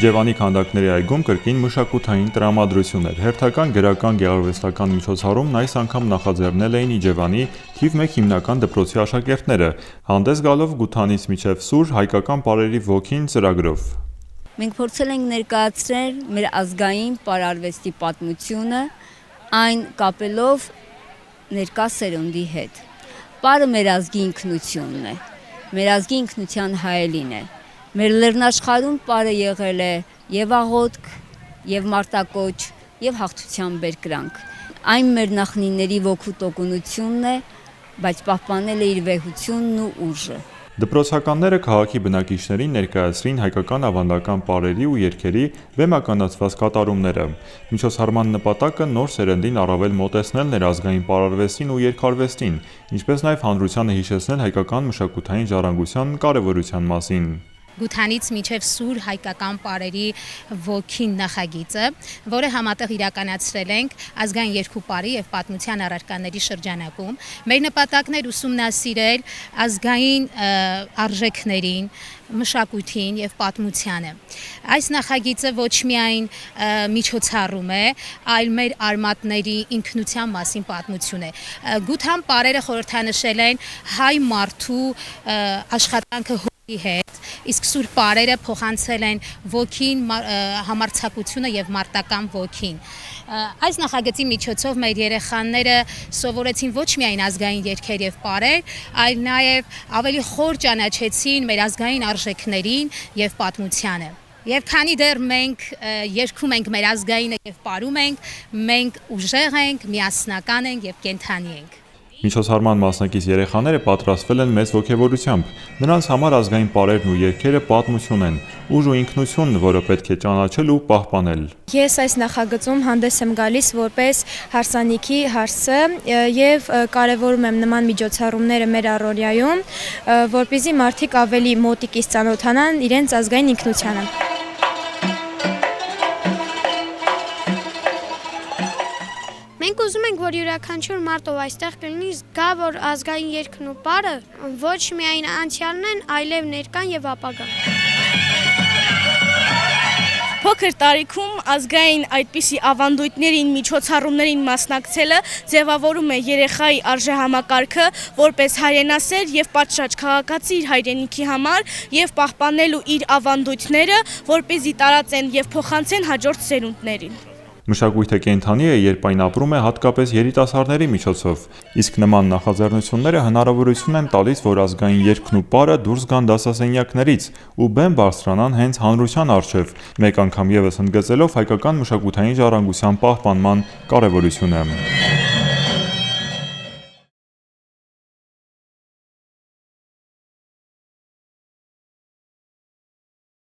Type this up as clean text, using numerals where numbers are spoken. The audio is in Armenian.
Իջևանի քանդակների այգում կրկին մշակութային տրամադրություններ։ Հերթական գրական գեղարվեստական միջոցառումն այս անգամ նախաձեռնել էին Իջևանի թիվ 1 հիմնական դպրոցի աշակերտները, հանդես գալով Գութանից մինչև Սուր հայկական պարերի ոգին ծրագրով։ Մենք փորձել ենք ներկայացնել մեր ազգային պարարվեստի պատմությունը, այն կապելով ներկա սերունդի հետ։ Պարը մեր ազգի ինքնությունն է, մեր ազգի ինքնության հայելին է։ Մեր լեռնաշխարհում պարը եղել է եւ աղոթք, եւ մարտակոչ, եւ հաղթության բերկրանք։ Այն մեր նախնիների ոգու տոկունությունն է, բայց պահպանել է իր վեհությունն ու ուժը։ Դպրոցականները քաղաքի բնակիչներին ներկայացրին հայկական ավանդական պարերի ու երգերի բեմականացված կատարումները։ Միջոցառման նպատակը նոր սերնդին առավել մոտեցնել ներազգային պարարվեստին ու երգարվեստին, ինչպես նաև հանրությանը հիշեցնել հայկական մշակութային ժառանգության կարևորության մասին։ Գութանից մինչև Սուր հայկական պարերի ոգին նախագիծը, որը համատեղ իրականացրել ենք ազգային երկու պարի եւ պատմության առարկաների շրջանակում, մեր նպատակն էր ուսումնասիրել ազգային արժեքներին, մշակույթին եւ պատմությանը։ Այս նախագիծը ոչ միայն միջոցառում է, այլ մեր արմատների ինքնության մասին պատմություն է։ Գութան պարերը խորհրդանշել են հայ մարդու աշխատանքը հետ, իսկ Սուր պարերը փոխանցել են ոգին, համարձակությունը եւ մարտական ոգին։ Այս նախագծի միջոցով մեր երեխաները սովորեցին ոչ միայն ազգային երգեր եւ պարեր, այլ նաեւ ավելի խոր ճանաչեցին մեր ազգային արժեքներին եւ պատմությանը։ Եվ քանի դեռ մենք երգում ենք մեր ազգայինը եւ պարում ենք, մենք ուժեղ ենք, միասնական ենք եւ կենդանի ենք։ Միջոցառման մասնակից երեխաները պատրաստվել են մեծ ոգևորությամբ։ Նրանց համար ազգային պարերն ու երգերը պատմություն են, ուժ ու ինքնություն, որը պետք է ճանաչել ու պահպանել։ Ես այս նախագծում հանդես եմ գալիս որպես հարսանիքի հարսը եւ կարեւորում եմ նման միջոցառումները մեր առօրյայում, որպեսզի մարդիկ ավելի մոտիկից ծանոթանան իրենց ազգային ինքնությանը։ Մենք ուզում ենք, որ յուրաքանչյուր մարդով այստեղ կլինի զգա, որ ազգային երգն ու պարը ոչ միայն անցյալն են, այլև ներկան եւ ապագան։ Փոքր տարիքում ազգային այդպիսի ավանդույթներին, միջոցառումներին մասնակցելը ձևավորում է երեխայի արժեհամակարգը որպես հայրենասեր եւ պատշաճ քաղաքացի իր հայրենիքի համար եւ պահպանելու իր ավանդույթները, որպեսզի տարածեն եւ փոխանցեն հաջորդ սերունդներին։ Մշակույթը կենդանի է, երբ այն ապրում է հատկապես երիտասարդների միջոցով, իսկ նման նախաձեռնությունները հնարավորություն են տալիս, որ ազգային երգն ու պարը դուրս գան դասասենյակներից ու բեմ բարձրանան հենց հանրության առջև, մեկ անգամ եւս ընդգծելով հայկական մշակութային ժառանգության պահպանման կարևորությունը։